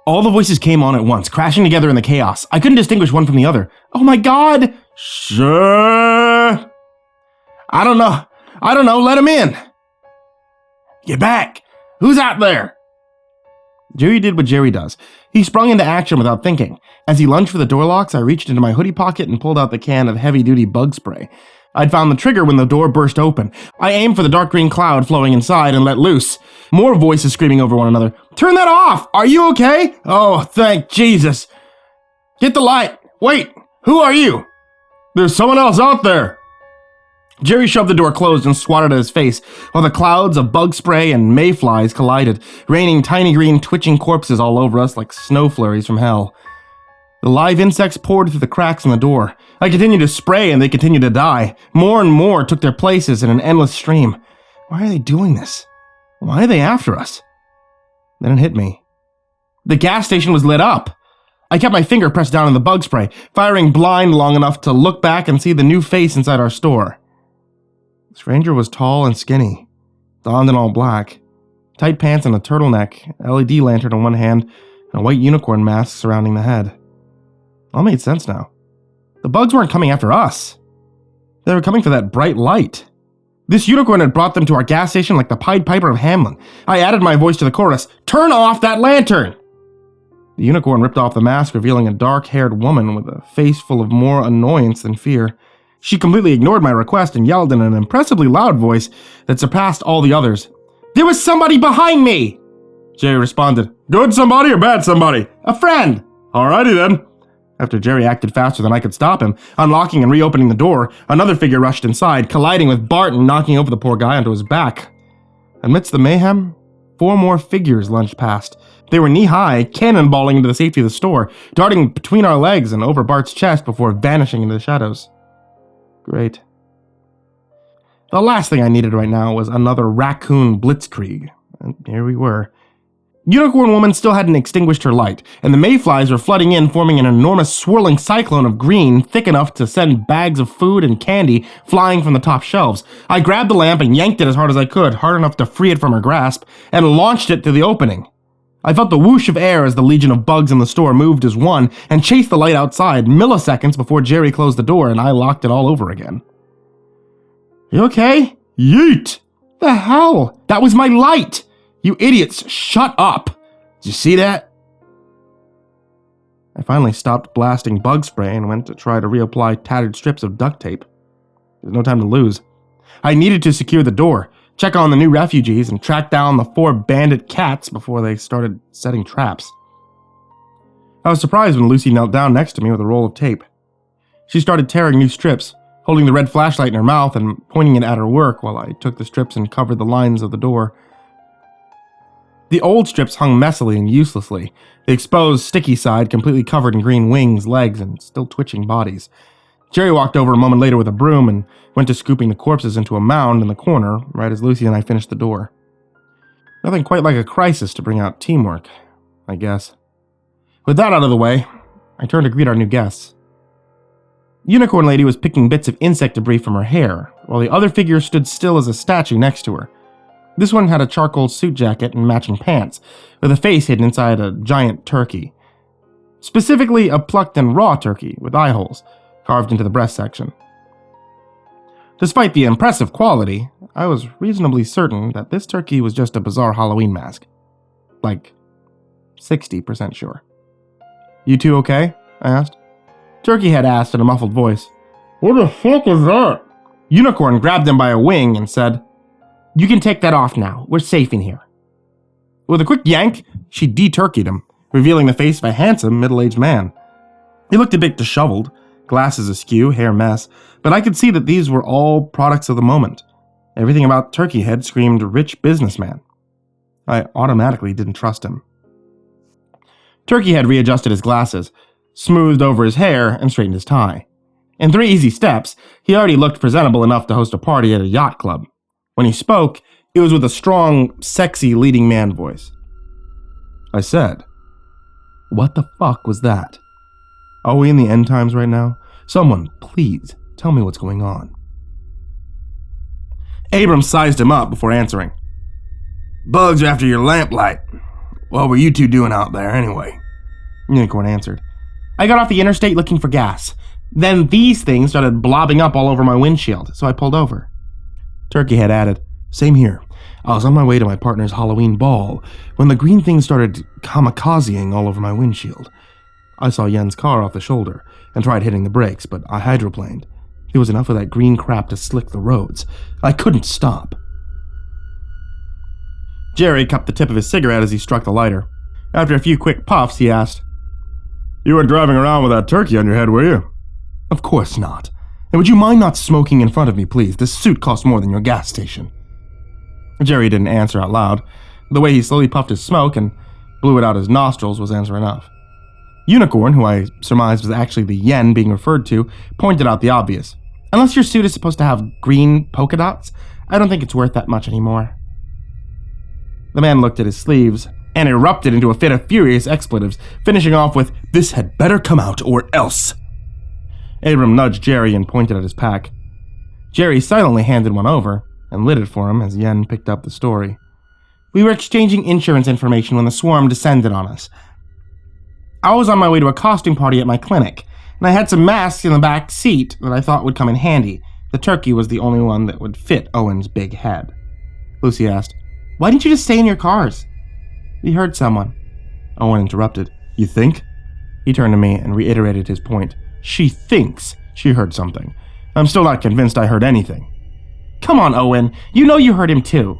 All the voices came on at once, crashing together in the chaos. I couldn't distinguish one from the other. Oh my god! Sure. I don't know, let him in. Get back! Who's out there? Jerry did what Jerry does. He sprung into action without thinking. As he lunged for the door locks, I reached into my hoodie pocket and pulled out the can of heavy-duty bug spray. I'd found the trigger when the door burst open. I aimed for the dark green cloud flowing inside and let loose. More voices screaming over one another. Turn that off! Are you okay? Oh, thank Jesus. Get the light. Wait, who are you? There's someone else out there. Jerry shoved the door closed and swatted at his face, while the clouds of bug spray and mayflies collided, raining tiny green twitching corpses all over us like snow flurries from hell. The live insects poured through the cracks in the door. I continued to spray and they continued to die. More and more took their places in an endless stream. Why are they doing this? Why are they after us? Then it hit me. The gas station was lit up. I kept my finger pressed down on the bug spray, firing blind long enough to look back and see the new face inside our store. The stranger was tall and skinny, donned in all black, tight pants and a turtleneck, LED lantern in one hand, and a white unicorn mask surrounding the head. All made sense now. The bugs weren't coming after us. They were coming for that bright light. This unicorn had brought them to our gas station like the Pied Piper of Hamelin. I added my voice to the chorus, "Turn off that lantern!" The unicorn ripped off the mask, revealing a dark-haired woman with a face full of more annoyance than fear. She completely ignored my request and yelled in an impressively loud voice that surpassed all the others. "There was somebody behind me!" Jerry responded, "Good somebody or bad somebody?" "A friend." "Alrighty then." After Jerry acted faster than I could stop him, unlocking and reopening the door, another figure rushed inside, colliding with Bart and knocking over the poor guy onto his back. Amidst the mayhem, 4 more figures lunged past. They were knee-high, cannonballing into the safety of the store, darting between our legs and over Bart's chest before vanishing into the shadows. Great. The last thing I needed right now was another raccoon blitzkrieg, and here we were. Unicorn Woman still hadn't extinguished her light, and the mayflies were flooding in, forming an enormous swirling cyclone of green, thick enough to send bags of food and candy flying from the top shelves. I grabbed the lamp and yanked it as hard as I could, hard enough to free it from her grasp, and launched it through the opening. I felt the whoosh of air as the legion of bugs in the store moved as one and chased the light outside, milliseconds before Jerry closed the door and I locked it all over again. "You okay?" "Yeet!" "The hell? That was my light! You idiots, shut up! Did you see that?" I finally stopped blasting bug spray and went to try to reapply tattered strips of duct tape. There's no time to lose. I needed to secure the door, check on the new refugees, and track down the 4 bandit cats before they started setting traps. I was surprised when Lucy knelt down next to me with a roll of tape. She started tearing new strips, holding the red flashlight in her mouth and pointing it at her work while I took the strips and covered the lines of the door. The old strips hung messily and uselessly, the exposed, sticky side completely covered in green wings, legs, and still twitching bodies. Jerry walked over a moment later with a broom and went to scooping the corpses into a mound in the corner, right as Lucy and I finished the door. Nothing quite like a crisis to bring out teamwork, I guess. With that out of the way, I turned to greet our new guests. Unicorn Lady was picking bits of insect debris from her hair, while the other figure stood still as a statue next to her. This one had a charcoal suit jacket and matching pants, with a face hidden inside a giant turkey. Specifically, a plucked and raw turkey with eye holes carved into the breast section. Despite the impressive quality, I was reasonably certain that this turkey was just a bizarre Halloween mask. Like, 60% sure. "You two okay?" I asked. Turkey had asked in a muffled voice. "What the fuck was that?" Unicorn grabbed him by a wing and said, "You can take that off now. We're safe in here." With a quick yank, she de-turkeyed him, revealing the face of a handsome, middle-aged man. He looked a bit disheveled, glasses askew, hair mess, but I could see that these were all products of the moment. Everything about Turkey Head screamed rich businessman. I automatically didn't trust him. Turkey Head readjusted his glasses, smoothed over his hair, and straightened his tie. In 3 easy steps, he already looked presentable enough to host a party at a yacht club. When he spoke, it was with a strong, sexy leading man voice. I said, "What the fuck was that? Are we in the end times right now? Someone, please, tell me what's going on." Abrams sized him up before answering. "Bugs are after your lamplight. What were you two doing out there, anyway? Unicorn answered. I got off the interstate looking for gas. Then these things started blobbing up all over my windshield, so I pulled over. Turkey Head added, Same here. I was on my way to my partner's Halloween ball when the green thing started kamikazeing all over my windshield. I saw Yen's car off the shoulder and tried hitting the brakes, but I hydroplaned. There was enough of that green crap to slick the roads. I couldn't stop. Jerry cupped the tip of his cigarette as he struck the lighter. After a few quick puffs, he asked, You weren't driving around with that turkey on your head, were you? Of course not. And would you mind not smoking in front of me, please? This suit costs more than your gas station. Jerry didn't answer out loud. The way he slowly puffed his smoke and blew it out his nostrils was answer enough. Unicorn, who I surmised was actually the Yen being referred to, pointed out the obvious. Unless your suit is supposed to have green polka dots, I don't think it's worth that much anymore. The man looked at his sleeves and erupted into a fit of furious expletives, finishing off with, This had better come out or else. Abram nudged Jerry and pointed at his pack. Jerry silently handed one over and lit it for him as Yen picked up the story. We were exchanging insurance information when the swarm descended on us. I was on my way to a costume party at my clinic, and I had some masks in the back seat that I thought would come in handy. The turkey was the only one that would fit Owen's big head. Lucy asked, Why didn't you just stay in your cars? We heard someone. Owen interrupted. You think? He turned to me and reiterated his point. She thinks she heard something. I'm still not convinced I heard anything. Come on, Owen. You know you heard him too.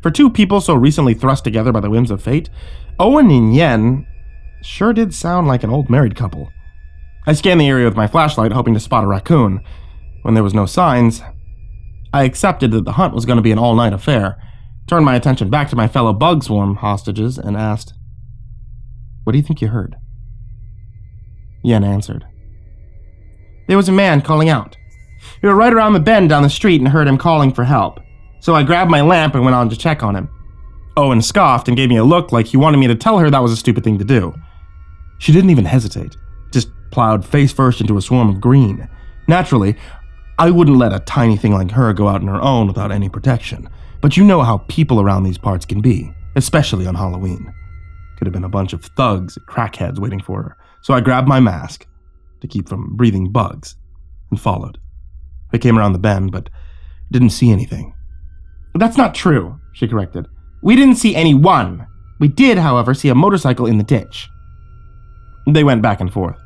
For two people so recently thrust together by the whims of fate, Owen and Yen sure did sound like an old married couple. I scanned the area with my flashlight, hoping to spot a raccoon. When there was no signs, I accepted that the hunt was going to be an all-night affair, turned my attention back to my fellow bug swarm hostages, and asked, What do you think you heard? Yen answered. There was a man calling out. We were right around the bend down the street and heard him calling for help. So I grabbed my lamp and went on to check on him. Owen scoffed and gave me a look like he wanted me to tell her that was a stupid thing to do. She didn't even hesitate, just plowed face first into a swarm of green. Naturally, I wouldn't let a tiny thing like her go out on her own without any protection, but you know how people around these parts can be, especially on Halloween. Could have been a bunch of thugs and crackheads waiting for her, so I grabbed my mask to keep from breathing bugs and followed. I came around the bend, but didn't see anything. That's not true, she corrected. We didn't see anyone. We did, however, see a motorcycle in the ditch. They went back and forth.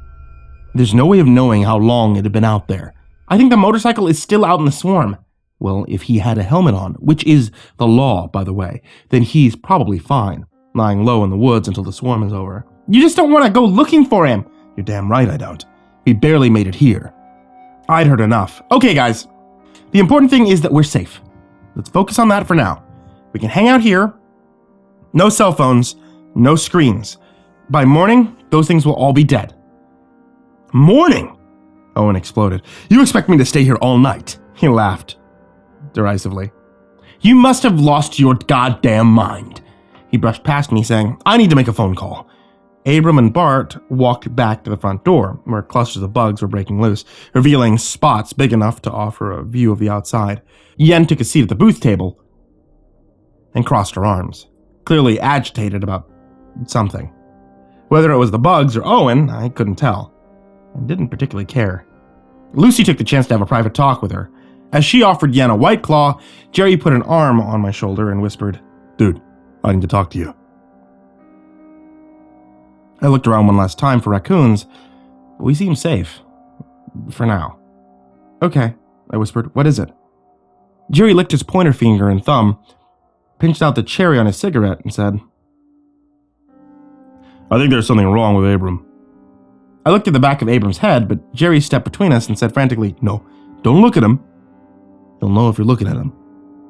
There's no way of knowing how long it had been out there. I think the motorcycle is still out in the swarm. Well, if he had a helmet on, which is the law, by the way, then he's probably fine, lying low in the woods until the swarm is over. You just don't want to go looking for him. You're damn right I don't. He barely made it here. I'd heard enough. Okay, guys. The important thing is that we're safe. Let's focus on that for now. We can hang out here. No cell phones. No screens. By morning, those things will all be dead. Morning? Owen exploded. You expect me to stay here all night? He laughed derisively. You must have lost your goddamn mind. He brushed past me, saying, I need to make a phone call. Abram and Bart walked back to the front door, where clusters of bugs were breaking loose, revealing spots big enough to offer a view of the outside. Yen took a seat at the booth table and crossed her arms, clearly agitated about something. Whether it was the bugs or Owen, I couldn't tell, and didn't particularly care. Lucy took the chance to have a private talk with her. As she offered Yen a White Claw, Jerry put an arm on my shoulder and whispered, Dude, I need to talk to you. I looked around one last time for raccoons, but we seem safe. For now. Okay, I whispered. What is it? Jerry licked his pointer finger and thumb, pinched out the cherry on his cigarette, and said, I think there's something wrong with Abram. I looked at the back of Abram's head, but Jerry stepped between us and said frantically, No, don't look at him. He'll know if you're looking at him.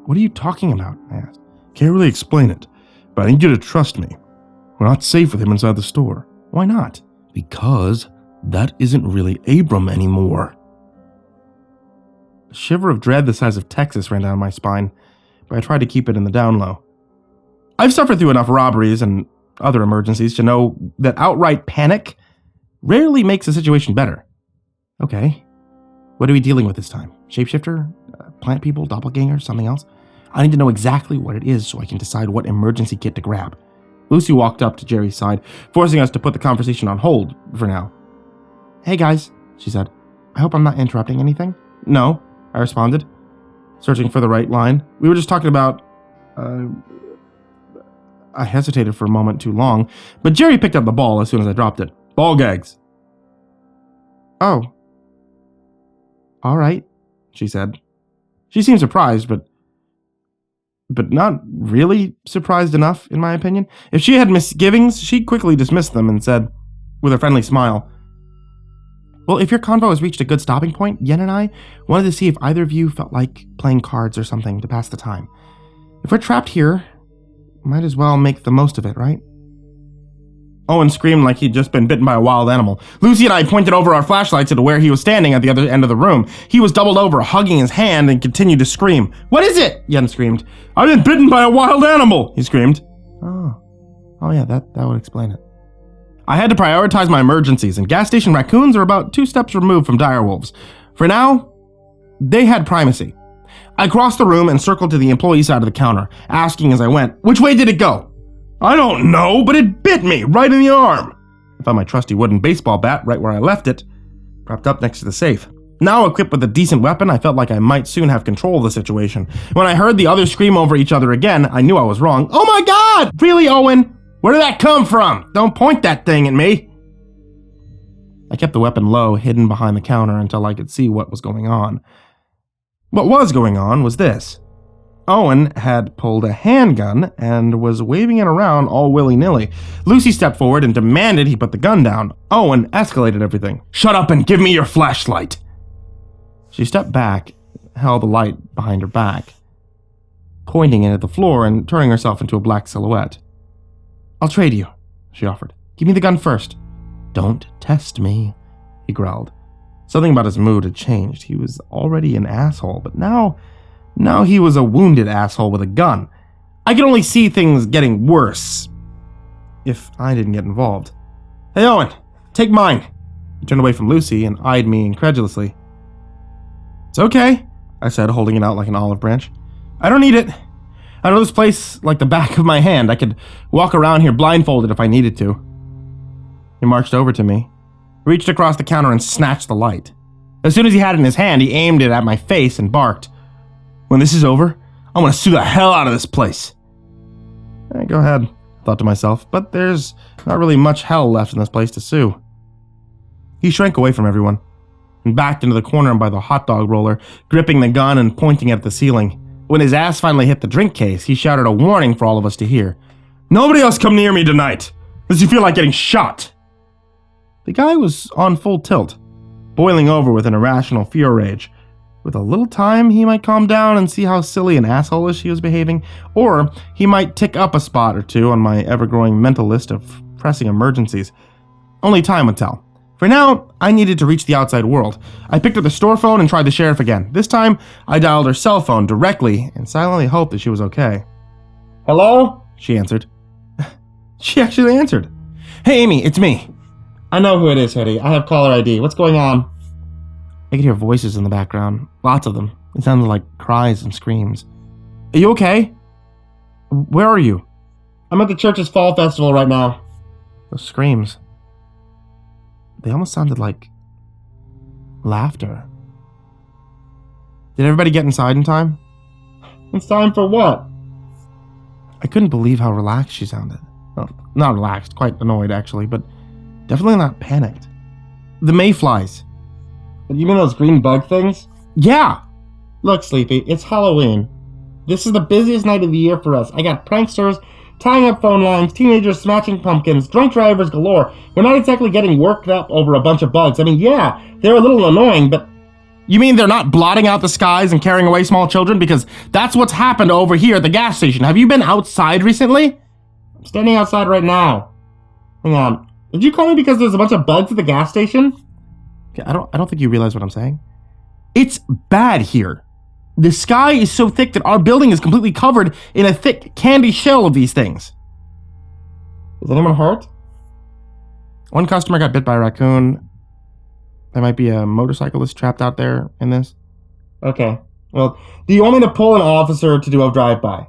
What are you talking about? I asked. Can't really explain it, but I need you to trust me. We're not safe with him inside the store. Why not? Because that isn't really Abram anymore. A shiver of dread the size of Texas ran down my spine, but I tried to keep it in the down low. I've suffered through enough robberies and other emergencies to know that outright panic rarely makes a situation better. Okay, what are we dealing with this time? Shapeshifter? Plant people? Doppelganger? Something else? I need to know exactly what it is so I can decide what emergency kit to grab. Lucy walked up to Jerry's side, forcing us to put the conversation on hold for now. Hey guys, she said. I hope I'm not interrupting anything. No, I responded, searching for the right line. We were just talking about... I hesitated for a moment too long, but Jerry picked up the ball as soon as I dropped it. Ball gags. Oh. All right, she said. She seemed surprised, but not really surprised enough, in my opinion. If she had misgivings, she quickly dismissed them and said, with a friendly smile, well, if your convo has reached a good stopping point, Yen and I wanted to see if either of you felt like playing cards or something to pass the time. If we're trapped here, might as well make the most of it, right? Owen screamed like he'd just been bitten by a wild animal. Lucy and I pointed over our flashlights into where he was standing at the other end of the room. He was doubled over, hugging his hand, and continued to scream. What is it? Yen screamed. I've been bitten by a wild animal, he screamed. Oh yeah, that would explain it. I had to prioritize my emergencies, and gas station raccoons are about 2 steps removed from direwolves. For now, they had primacy. I crossed the room and circled to the employee side of the counter, asking as I went, which way did it go? I don't know, but it bit me right in the arm. I found my trusty wooden baseball bat right where I left it, propped up next to the safe. Now equipped with a decent weapon, I felt like I might soon have control of the situation. When I heard the others scream over each other again, I knew I was wrong. Oh my God! Really, Owen? Where did that come from? Don't point that thing at me. I kept the weapon low, hidden behind the counter until I could see what was going on. What was going on was this. Owen had pulled a handgun and was waving it around all willy-nilly. Lucy stepped forward and demanded he put the gun down. Owen escalated everything. Shut up and give me your flashlight. She stepped back, held the light behind her back, pointing it at the floor and turning herself into a black silhouette. I'll trade you, she offered. Give me the gun first. Don't test me, he growled. Something about his mood had changed. He was already an asshole, but now he was a wounded asshole with a gun. I could only see things getting worse if I didn't get involved. Hey, Owen, take mine. He turned away from Lucy and eyed me incredulously. It's okay, I said, holding it out like an olive branch. I don't need it. I know this place like the back of my hand. I could walk around here blindfolded if I needed to. He marched over to me, reached across the counter and snatched the light. As soon as he had it in his hand, he aimed it at my face and barked. When this is over, I'm gonna sue the hell out of this place. Go ahead, I thought to myself, but there's not really much hell left in this place to sue. He shrank away from everyone and backed into the corner by the hot dog roller, gripping the gun and pointing at the ceiling. When his ass finally hit the drink case, he shouted a warning for all of us to hear. Nobody else come near me tonight, unless you feel like getting shot. The guy was on full tilt, boiling over with an irrational fear rage. With a little time, he might calm down and see how silly and asshole-ish he was behaving, or he might tick up a spot or two on my ever-growing mental list of pressing emergencies. Only time would tell. For now, I needed to reach the outside world. I picked up the store phone and tried the sheriff again. This time, I dialed her cell phone directly and silently hoped that she was okay. Hello? She answered. She actually answered. Hey, Amy, it's me. I know who it is, Hetty. I have caller ID. What's going on? I could hear voices in the background. Lots of them. It sounded like cries and screams. Are you okay? Where are you? I'm at the church's fall festival right now. Those screams. They almost sounded like laughter. Did everybody get inside in time? It's time for what? I couldn't believe how relaxed she sounded. Well, not relaxed, quite annoyed actually, but definitely not panicked. The mayflies. You mean those green bug things? Yeah! Look, Sleepy, it's Halloween. This is the busiest night of the year for us. I got pranksters tying up phone lines, teenagers smashing pumpkins, drunk drivers galore. We're not exactly getting worked up over a bunch of bugs. I mean, yeah, they're a little annoying, but... You mean they're not blotting out the skies and carrying away small children? Because that's what's happened over here at the gas station. Have you been outside recently? I'm standing outside right now. Hang on. Did you call me because there's a bunch of bugs at the gas station? Okay, I don't think you realize what I'm saying. It's bad here. The sky is so thick that our building is completely covered in a thick candy shell of these things. Is anyone hurt? One customer got bit by a raccoon. There might be a motorcyclist trapped out there in this. Okay. Well, do you want me to pull an officer to do a drive-by?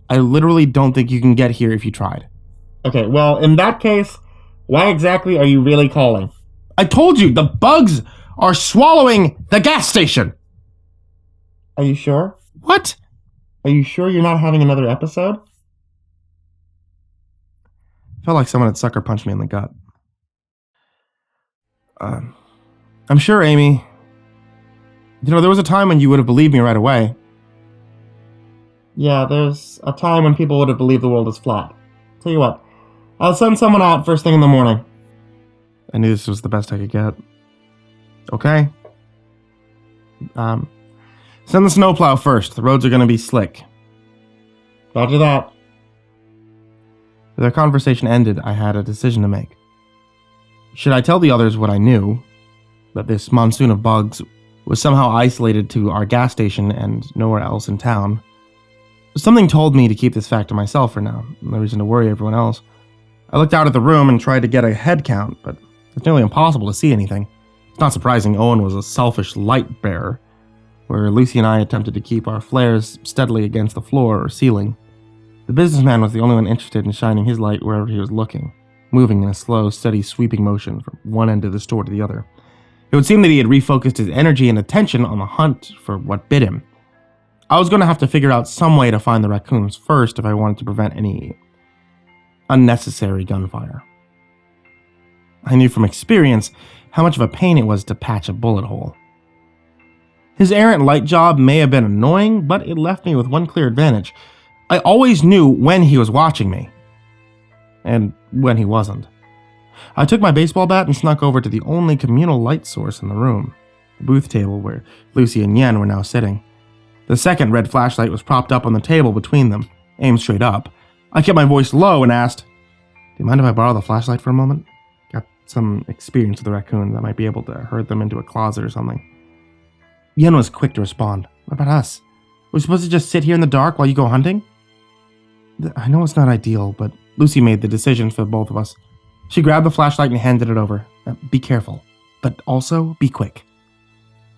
I literally don't think you can get here if you tried. Okay, well, in that case, why exactly are you really calling? I told you, the bugs are swallowing the gas station! Are you sure? What? Are you sure you're not having another episode? Felt like someone had sucker punched me in the gut. I'm sure, Amy. You know, there was a time when you would have believed me right away. Yeah, there's a time when people would have believed the world is flat. Tell you what, I'll send someone out first thing in the morning. I knew this was the best I could get. Okay. Send the snowplow first. The roads are going to be slick. Roger that. Their conversation ended, I had a decision to make. Should I tell the others what I knew, that this monsoon of bugs was somehow isolated to our gas station and nowhere else in town? Something told me to keep this fact to myself for now, no reason to worry everyone else. I looked out at the room and tried to get a head count, but it's nearly impossible to see anything. It's not surprising Owen was a selfish light bearer, where Lucy and I attempted to keep our flares steadily against the floor or ceiling. The businessman was the only one interested in shining his light wherever he was looking, moving in a slow, steady, sweeping motion from one end of the store to the other. It would seem that he had refocused his energy and attention on the hunt for what bit him. I was going to have to figure out some way to find the raccoons first if I wanted to prevent any unnecessary gunfire. I knew from experience how much of a pain it was to patch a bullet hole. His errant light job may have been annoying, but it left me with one clear advantage. I always knew when he was watching me, and when he wasn't. I took my baseball bat and snuck over to the only communal light source in the room, the booth table where Lucy and Yen were now sitting. The second red flashlight was propped up on the table between them, aimed straight up. I kept my voice low and asked, "Do you mind if I borrow the flashlight for a moment? Got some experience with the raccoons. I might be able to herd them into a closet or something." Yen was quick to respond. "What about us? We're supposed to just sit here in the dark while you go hunting?" I know it's not ideal, but Lucy made the decision for both of us. She grabbed the flashlight and handed it over. "Be careful, but also be quick."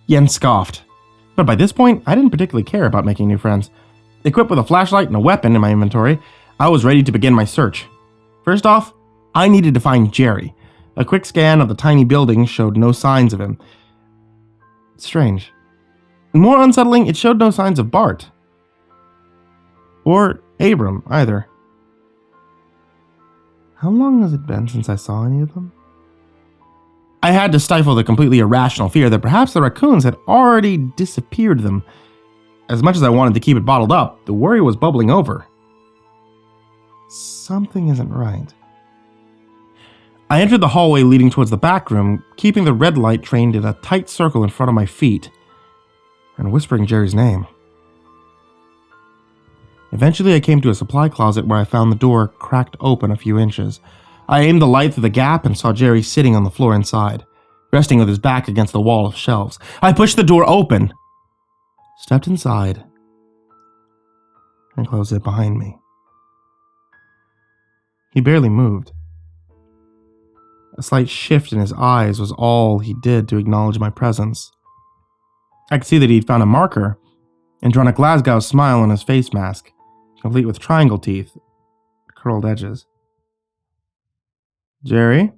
Yen scoffed. But by this point, I didn't particularly care about making new friends. Equipped with a flashlight and a weapon in my inventory, I was ready to begin my search. First off, I needed to find Jerry. A quick scan of the tiny building showed no signs of him. Strange. More unsettling, it showed no signs of Bart. Or Abram, either. How long has it been since I saw any of them? I had to stifle the completely irrational fear that perhaps the raccoons had already disappeared them. As much as I wanted to keep it bottled up, the worry was bubbling over. Something isn't right. I entered the hallway leading towards the back room, keeping the red light trained in a tight circle in front of my feet, and whispering Jerry's name. Eventually I came to a supply closet where I found the door cracked open a few inches. I aimed the light through the gap and saw Jerry sitting on the floor inside, resting with his back against the wall of shelves. I pushed the door open, stepped inside, and closed it behind me. He barely moved. A slight shift in his eyes was all he did to acknowledge my presence. I could see that he'd found a marker and drawn a Glasgow smile on his face mask, complete with triangle teeth, curled edges. "Jerry?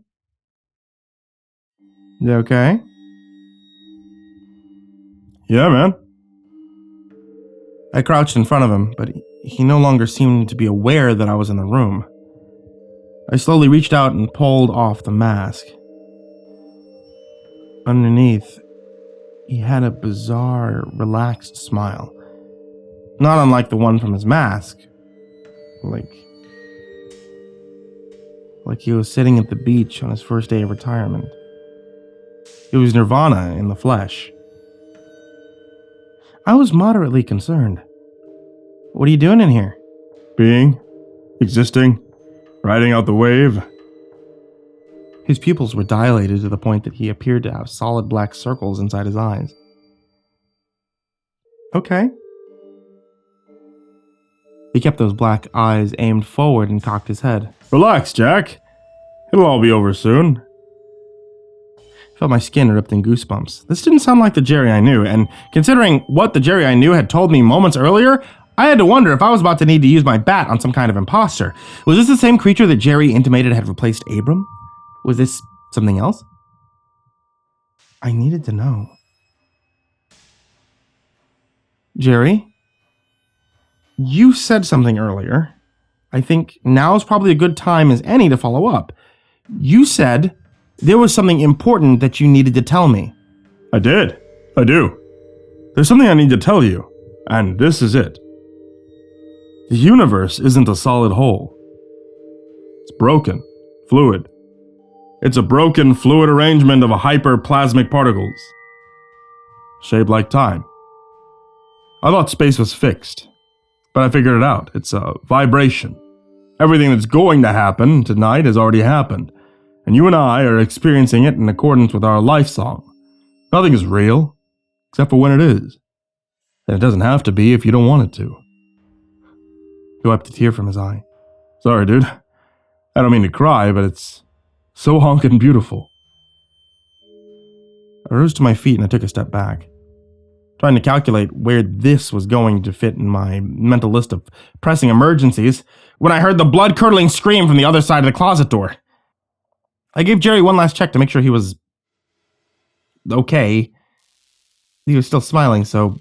You okay?" "Yeah, man." I crouched in front of him, but he no longer seemed to be aware that I was in the room. I slowly reached out and pulled off the mask. Underneath, he had a bizarre, relaxed smile. Not unlike the one from his mask. Like he was sitting at the beach on his first day of retirement. It was Nirvana in the flesh. I was moderately concerned. "What are you doing in here?" "Being, existing, riding out the wave." His pupils were dilated to the point that he appeared to have solid black circles inside his eyes. "Okay." He kept those black eyes aimed forward and cocked his head. "Relax, Jack. It'll all be over soon." I felt my skin ripped in goosebumps. This didn't sound like the Jerry I knew, and considering what the Jerry I knew had told me moments earlier, I had to wonder if I was about to need to use my bat on some kind of imposter. Was this the same creature that Jerry intimated had replaced Abram? Was this something else? I needed to know. Jerry? You said something earlier. I think now's probably a good time as any to follow up. You said there was something important that you needed to tell me. I did. I do. There's something I need to tell you, and this is it. The universe isn't a solid whole. It's broken, fluid. It's a broken, fluid arrangement of hyperplasmic particles, shaped like time. I thought space was fixed, but I figured it out. It's a vibration. Everything that's going to happen tonight has already happened, and you and I are experiencing it in accordance with our life song. Nothing is real, except for when it is. And it doesn't have to be if you don't want it to. He wiped a tear from his eye. Sorry, dude. I don't mean to cry, but it's so honkin' beautiful. I rose to my feet and I took a step back, trying to calculate where this was going to fit in my mental list of pressing emergencies, when I heard the blood-curdling scream from the other side of the closet door. I gave Jerry one last check to make sure he was okay. He was still smiling, so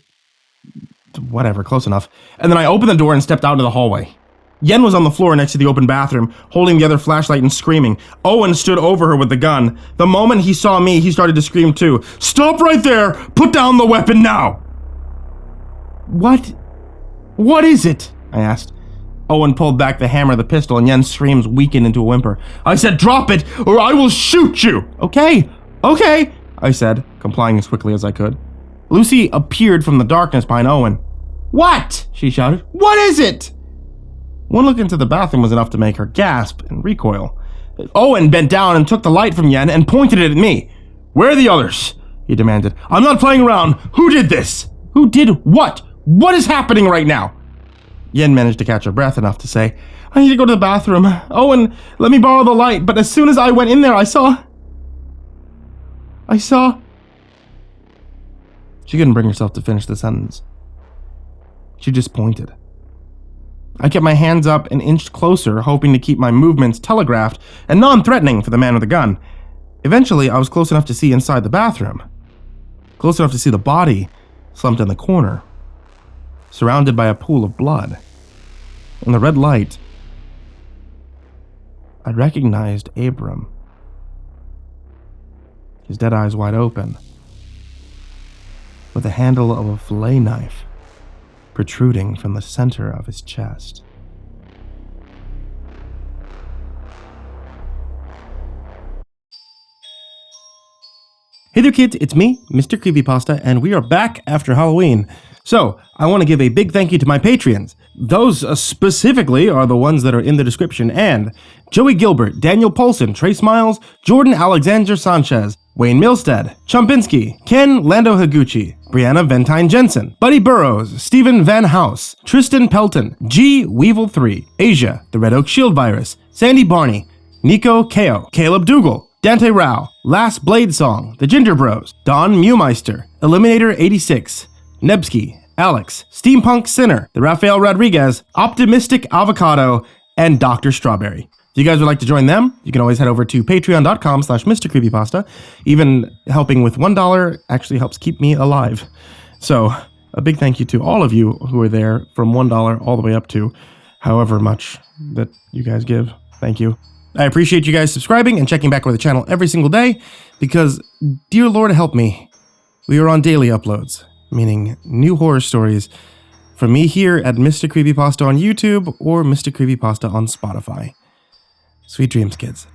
whatever, close enough. And then I opened the door and stepped out into the hallway. Yen was on the floor next to the open bathroom, holding the other flashlight and screaming. Owen stood over her with the gun. The moment he saw me, he started to scream too. Stop right there! Put down the weapon now! What is it? I asked. Owen pulled back the hammer of the pistol and Yen's screams weakened into a whimper. I said, drop it, or I will shoot you! Okay, I said, complying as quickly as I could. Lucy appeared from the darkness behind Owen. What? She shouted. What is it? One look into the bathroom was enough to make her gasp and recoil. Owen bent down and took the light from Yen and pointed it at me. Where are the others? He demanded. I'm not playing around. Who did this? Who did what? What is happening right now? Yen managed to catch her breath enough to say, I need to go to the bathroom. Owen, let me borrow the light, but as soon as I went in there, I saw... She couldn't bring herself to finish the sentence. She just pointed. I kept my hands up and inched closer, hoping to keep my movements telegraphed and non-threatening for the man with the gun. Eventually, I was close enough to see inside the bathroom. Close enough to see the body slumped in the corner, surrounded by a pool of blood. In the red light, I recognized Abram. His dead eyes wide open, with the handle of a fillet knife protruding from the center of his chest. Hey there kids, it's me, MrCreepyPasta, and we are back after Halloween. So, I want to give a big thank you to my Patreons. Those specifically are the ones that are in the description, and Joey Gilbert, Daniel Poulsen, Trace Miles, Jordan Alexander Sanchez, Wayne Milstead, Chumpinski, Ken Lando Higuchi, Brianna Tine-Janzen, Buddy Burroughs, Stephen VanHuss, Tristain Pelton, G Weevil 3, Asia, the Red Oak Shield Virus, Sandy Barney, Nico Kaeo, Caleb Dougal, Dante Rao, Last Blade Song, The Ginger Bros, Don Mewmeister, Eliminator 86, Nebsky, Alex, Steampunk Sinner, The Rafael Rodriguez, Optimistic Avocado, and Dr. Strawberry. If you guys would like to join them, you can always head over to patreon.com/MrCreepyPasta. Even helping with $1 actually helps keep me alive. So, a big thank you to all of you who are there from $1 all the way up to however much that you guys give. Thank you. I appreciate you guys subscribing and checking back with the channel every single day because, dear Lord help me, we are on daily uploads, meaning new horror stories from me here at MrCreepyPasta on YouTube or MrCreepyPasta on Spotify. Sweet dreams, kids.